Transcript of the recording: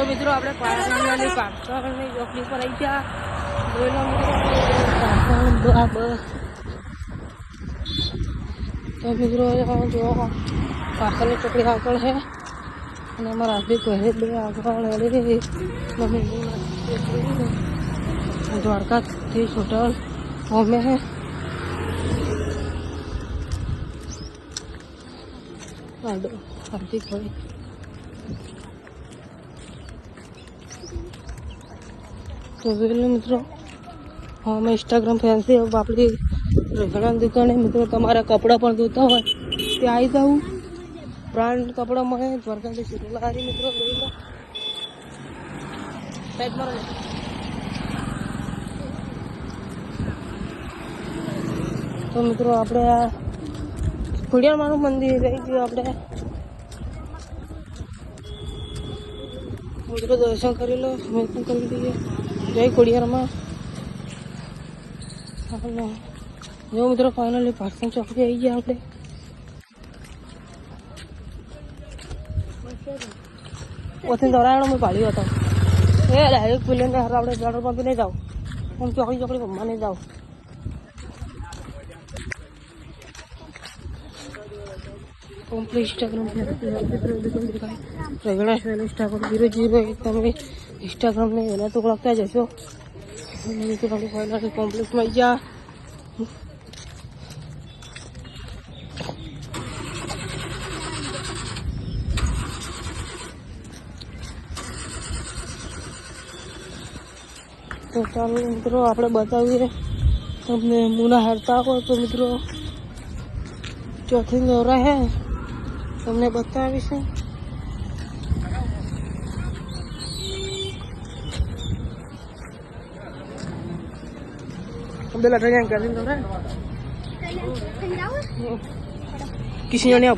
મિત્રો આપણે પાટણની પાટણની ચોકડી પર આવી ગયા. જોઈ લો મિત્રો પાટણ બસ. તો મિત્રો જો પાટણની ચોકડી આગળ છે અને અમારા હાર્દિક ભાઈ બે આગળ દ્વારકાધીશ હોટલ હોમે है. हार्दिक भाई तो मित्रों हाँ मैं इंस्टाग्राम फैंसी अब अपनी रगड़ा दुकान है मित्रों तमारा कपड़ा पर धोता हो त्या आई जाऊँ ब्रांड कपड़ा मैं द्वारकाधीश मित्रों तो मित्रों આપણે ખોડિયારમાંનું મંદિર રહી ગયું. આપણે મિત્રો દર્શન કરી લો, અમે પણ કરી લઈએ. જય ખોડિયારમાં. જો મિત્રો ફાઇનલી પાટણ ચોકડી આવી ગયા આપણે. ઓથી દોરાયણો મેં પાડ્યો હતો એ ડાયરેક્ટ પેલે આપણે પેટ્રોલ પંપે નહીં જાઓ, આમ ચોકડી ચોકડી ઘૂમવા નહીં જાઓ. इंस्टाग्राम रगड़ा इंस्टाग्राम 00 તમે इंस्टाग्राम ને એના તો ઓળખતા જ હશો. તો આપણે ફાઇનલી કોમ્પ્લેક્સમાં આવી ગયા. તો ચાલો મિત્રો આપણે બતાવીએ તમને મુના હારતા હોય તો મિત્રો ચોથી દોરા હે તમને બતાવીશું. किसी ने नहीं